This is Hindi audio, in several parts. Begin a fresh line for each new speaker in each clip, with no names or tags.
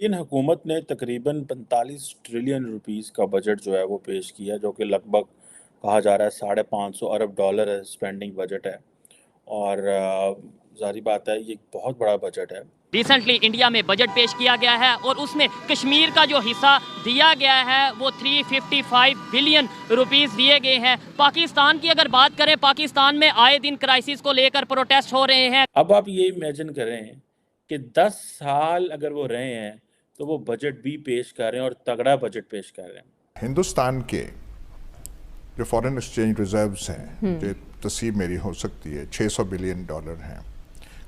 इन हुकूमत ने तकरीबन 45 ट्रिलियन रुपीस का बजट जो है वो पेश किया, जो कि लगभग कहा जा रहा है $550 अरब है स्पेंडिंग बजट है। और ज़ाहिर बात है ये एक बहुत बड़ा बजट है।
रिसेंटली इंडिया में बजट पेश किया गया है और उसमें कश्मीर का जो हिस्सा दिया गया है वो 355 बिलियन रुपीस दिए गए हैं। पाकिस्तान की अगर बात करें, पाकिस्तान में आए दिन क्राइसिस को लेकर प्रोटेस्ट हो रहे हैं।
अब आप ये इमेजिन करें कि 10 साल अगर वो रहे हैं तो वो बजट भी पेश कर रहे हैं और तगड़ा बजट पेश कर रहे हैं।
हिंदुस्तान के जो फॉरेन एक्सचेंज रिजर्व्स हैं, जो तस्वीर मेरी हो सकती है $600 बिलियन हैं,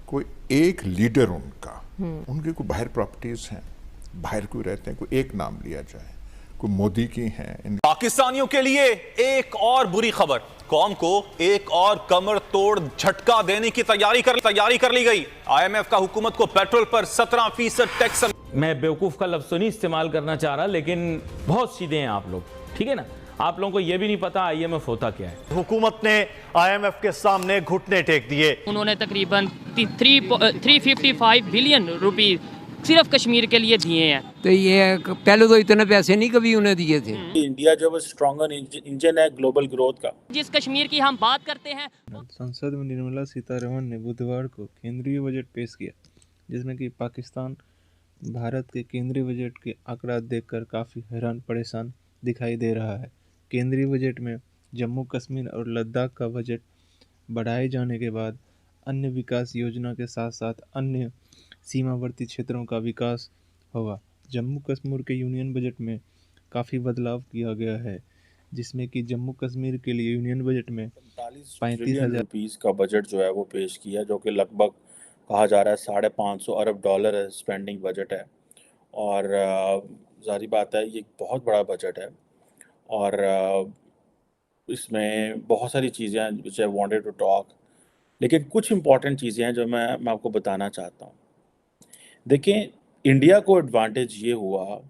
कोई एक लीडर उनका, उनके कोई बाहर प्रॉपर्टीज हैं, बाहर कोई रहते हैं, कोई एक नाम लिया जाए, कोई मोदी की हैं।
पाकिस्तानियों के लिए एक और बुरी खबर, कौम को एक और कमर तोड़ झटका देने की तैयारी कर ली गई। IMF का हुकूमत को पेट्रोल पर 17% टैक्स।
मैं बेवकूफ का लफ्ज तो नहीं इस्तेमाल करना चाह रहा, लेकिन बहुत सीधे हैं आप लोग, ठीक है ना। आप लोगों को यह भी नहीं पता IMF होता क्या है।
हुकूमत ने IMF के सामने घुटने टेक दिए।
उन्होंने तकरीबन 355 बिलियन रुपीस सिर्फ कश्मीर के लिए दिए हैं।
तो ये पहले तो इतने पैसे नहीं कभी उन्हें दिए थे।
इंडिया जो है स्ट्रॉन्गर इंजन है ग्लोबल ग्रोथ का।
जिस कश्मीर की हम बात करते हैं,
संसद में निर्मला सीतारमण ने बुधवार को केंद्रीय बजट पेश किया, जिसमें कि पाकिस्तान भारत के केंद्रीय बजट के आंकड़ा देखकर काफ़ी हैरान परेशान दिखाई दे रहा है। केंद्रीय बजट में जम्मू कश्मीर और लद्दाख का बजट बढ़ाए जाने के बाद अन्य विकास योजना के साथ साथ अन्य सीमावर्ती क्षेत्रों का विकास होगा। जम्मू कश्मीर के यूनियन बजट में काफ़ी बदलाव किया गया है, जिसमें कि जम्मू कश्मीर के लिए यूनियन बजट में
35,000 रुपीस का बजट जो है वो पेश किया, जो कि लगभग कहा जा रहा है $550 अरब स्पेंडिंग बजट है। और ज़ाहिर बात है ये एक बहुत बड़ा बजट है और इसमें बहुत सारी चीज़ें हैं विच आई वांटेड टू टॉक, लेकिन कुछ इंपॉर्टेंट चीज़ें हैं जो मैं आपको बताना चाहता हूँ। देखें, इंडिया को एडवांटेज ये हुआ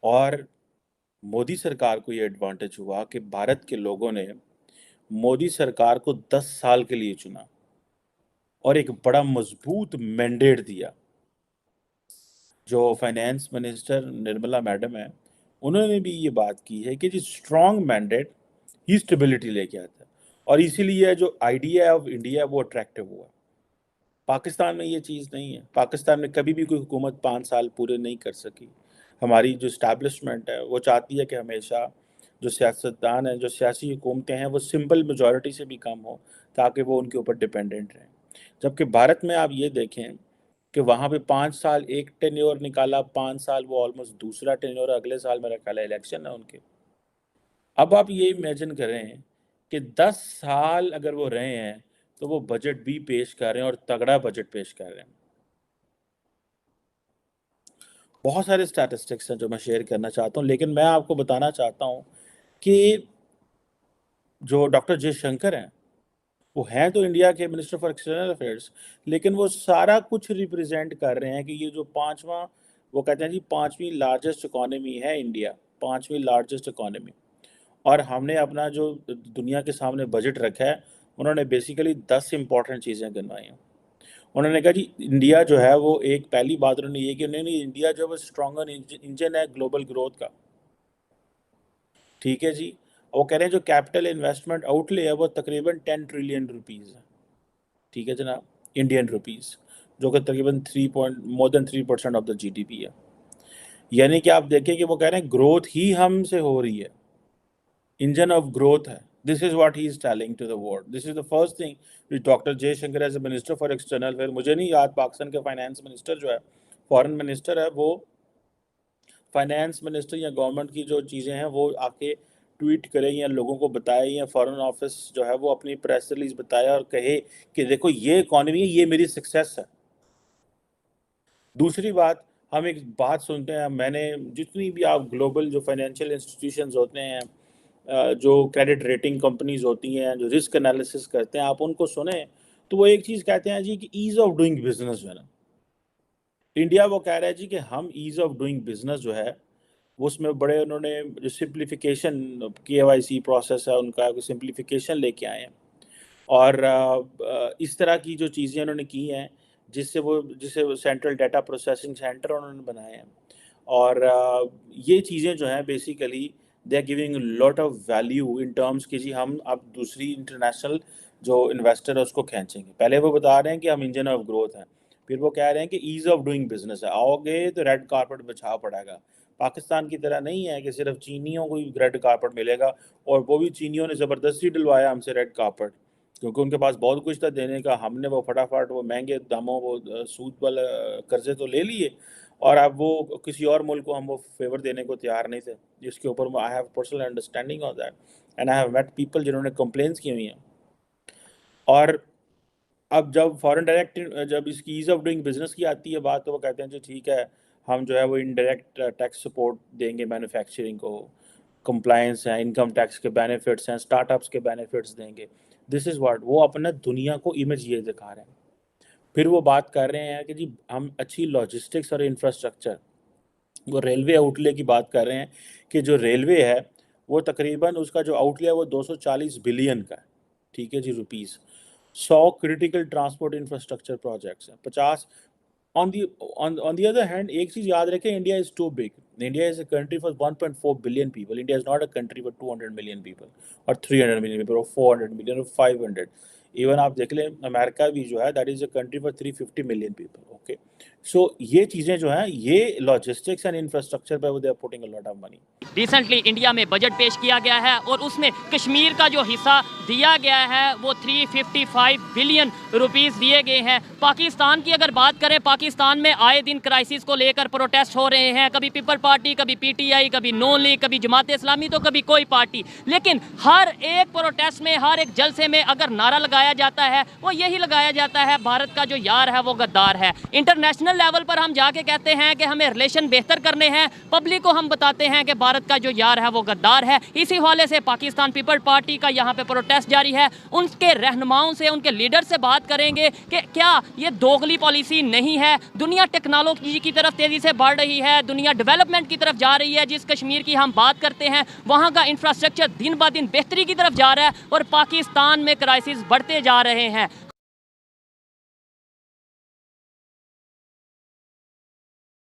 और मोदी सरकार को ये एडवांटेज हुआ कि भारत के लोगों ने मोदी सरकार को 10 साल के लिए चुना और एक बड़ा मजबूत मैंडेट दिया। जो फाइनेंस मिनिस्टर निर्मला मैडम है, उन्होंने भी ये बात की है कि जो स्ट्रॉन्ग मैंडेट ही स्टेबिलिटी लेके आता है और इसीलिए जो आइडिया ऑफ इंडिया है वो अट्रैक्टिव हुआ। पाकिस्तान में ये चीज़ नहीं है। पाकिस्तान में कभी भी कोई हुकूमत 5 साल पूरे नहीं कर सकी। हमारी जो इस्टेब्लिशमेंट है वो चाहती है कि हमेशा जो सियासतदान हैं, जो सियासी हुकूमतें हैं, वो सिंपल मेजॉरिटी से भी कम हो ताकि वो उनके ऊपर डिपेंडेंट रहें। जबकि भारत में आप ये देखें कि वहाँ पे 5 साल एक टेन्योर निकाला, 5 साल वो ऑलमोस्ट दूसरा टेन्योर, अगले साल मेरा ख्याल है इलेक्शन है उनके। अब आप ये इमेजिन करें कि 10 साल अगर वो रहे हैं तो वो बजट भी पेश कर रहे हैं और तगड़ा बजट पेश कर रहे हैं। बहुत सारे स्टैटिस्टिक्स हैं जो मैं शेयर करना चाहता हूँ, लेकिन मैं आपको बताना चाहता हूँ कि जो डॉक्टर जयशंकर हैं, वो हैं तो इंडिया के मिनिस्टर फॉर एक्सटर्नल अफेयर्स, लेकिन वो सारा कुछ रिप्रेजेंट कर रहे हैं कि ये जो पाँचवा, वो कहते हैं जी 5वीं लार्जेस्ट इकॉनमी है इंडिया, 5वीं लार्जेस्ट इकॉनमी। और हमने अपना जो दुनिया के सामने बजट रखा है, उन्होंने बेसिकली 10 इंपॉर्टेंट चीज़ें गिनवाई हैं। उन्होंने कहा जी इंडिया जो है वो एक, पहली बात उन्होंने ये कि नहीं इंडिया जो है स्ट्रॉन्गर इंजन है ग्लोबल ग्रोथ का। ठीक है जी। वो कह रहे हैं जो कैपिटल इन्वेस्टमेंट आउटले है वो तकरीबन 10 ट्रिलियन रुपीज़ है। ठीक है जनाब, इंडियन रुपीज़, जो कि तकरीबन more than 3% of the GDP है। यानी कि आप देखें कि वो कह रहे हैं ग्रोथ ही हमसे हो रही है, इंजन ऑफ ग्रोथ है। This is what he is telling to the world. This is the first thing which doctor Jaishankar as a minister for external affair, मुझे नहीं याद पाकिस्तान के फाइनेंस मिनिस्टर जो है, फॉरेन मिनिस्टर है, वो फाइनेंस मिनिस्टर या गवर्नमेंट की जो चीज़ें हैं वो आके ट्वीट करे या लोगों को बताए, या फॉरेन ऑफिस जो है वो अपनी प्रेस रिलीज बताए और कहे कि देखो ये इकॉनमी है, ये मेरी सक्सेस है। दूसरी बात, हम एक बात सुनते हैं, मैंने जितनी भी आप ग्लोबल जो फाइनेंशियल इंस्टीट्यूशंस होते हैं, जो क्रेडिट रेटिंग कंपनीज होती हैं, जो रिस्क एनालिसिस करते हैं, आप उनको सुने तो वो एक चीज़ कहते हैं जी कि ईज़ ऑफ डूइंग बिजनेस जो है ना, इंडिया वो कह रहा है जी कि हम ईज़ ऑफ डूइंग बिजनेस जो है उसमें बड़े उन्होंने जो सिंप्लीफिकेशन KYC प्रोसेस है उनका सिंप्लीफिकेशन लेके आए हैं। और इस तरह की जो चीज़ें उन्होंने की हैं जिसे वो सेंट्रल डाटा प्रोसेसिंग सेंटर उन्होंने बनाए हैं। और ये चीज़ें जो हैं basically they are giving lot of value in terms कि जी हम अब दूसरी इंटरनेशनल जो इन्वेस्टर है उसको खींचेंगे। पहले वो बता रहे हैं कि हम इंजन ऑफ ग्रोथ हैं, फिर वो कह रहे हैं कि ईज़ ऑफ डूइंग बिजनेस है, आओगे तो रेड कारपेट बिछा पड़ेगा। पाकिस्तान की तरह नहीं है कि सिर्फ चीनियों को ही रेड कारपेट मिलेगा, और वो भी चीनियों ने ज़बरदस्ती डलवाया हमसे रेड कारपेट, क्योंकि उनके पास बहुत कुछ था देने का। हमने वो फटाफट वो महंगे दामों वो सूद वाले कर्जे तो ले लिए, और अब वो किसी और मुल्क को हम वो फेवर देने को तैयार नहीं थे, जिसके ऊपर I have personal understanding of that and I have met people जिन्होंने कंप्लेंट्स की हुई हैं। और अब जब फॉरेन डायरेक्ट जब इसकी ईज़ ऑफ डूइंग बिजनेस की आती है बात, तो वो कहते हैं जी ठीक है, हम जो है वो इनडायरेक्ट टैक्स सपोर्ट देंगे मैन्युफैक्चरिंग को, कंप्लायंस है, इनकम टैक्स के बेनिफिट्स हैं, स्टार्टअप्स के बेनिफिट्स देंगे। दिस इज़ व्हाट वो अपना दुनिया को इमेज ये दिखा रहे हैं। फिर वो बात कर रहे हैं कि जी हम अच्छी लॉजिस्टिक्स और इंफ्रास्ट्रक्चर, वो रेलवे आउटले की बात कर रहे हैं कि जो रेलवे है वो तकरीबन उसका जो आउटले है वो 240 बिलियन का है, ठीक है जी, rupees. 100 critical transport infrastructure projects हैं, 50 ऑन दी अदर हैंड। एक चीज़ याद रखें, India is too big, India is a country for 1.4 billion people, India is not a country for 200 million people और 300 मिलियन पीपल और 400 मिलियन और 500। इवन आप देख लें अमेरिका भी जो है that is a country for 350 million people. Okay, so ये चीज़ें जो हैं ये लॉजिस्टिक्स एंड इंफ्रास्ट्रक्चर पे they are putting a lot of money.
Recently India में बजट पेश किया गया है और उसमें कश्मीर का जो हिस्सा दिया गया है वो 355 बिलियन रुपीस दिए गए हैं। पाकिस्तान की अगर बात करें, पाकिस्तान में आए दिन क्राइसिस को लेकर प्रोटेस्ट हो रहे हैं, कभी पीपल पार्टी, कभी पीटीआई, कभी नून लीग, कभी जमात इस्लामी, तो कभी कोई पार्टी। लेकिन हर एक प्रोटेस्ट में, हर एक जलसे में अगर नारा लगाया जाता है वो यही लगाया जाता है, भारत का जो यार है वो गद्दार है। इंटरनेशनल लेवल पर हम जाके कहते हैं कि हमें रिलेशन बेहतर करने हैं, पब्लिक को हम बताते हैं कि भारत का जो यार है वो गद्दार है। इसी हवाले से पाकिस्तान पीपल पार्टी का यहाँ पे प्रोटेस्ट जारी है। उनके रहनुमाओं से, उनके लीडर से बात करेंगे कि क्या ये दोगली पॉलिसी नहीं है। दुनिया टेक्नोलॉजी की तरफ तेज़ी से बढ़ रही है, दुनिया डेवलपमेंट की तरफ जा रही है। जिस कश्मीर की हम बात करते हैं वहाँ का इंफ्रास्ट्रक्चर दिन ब दिन बेहतरी की तरफ जा रहा है और पाकिस्तान में क्राइसिस बढ़ते जा रहे हैं।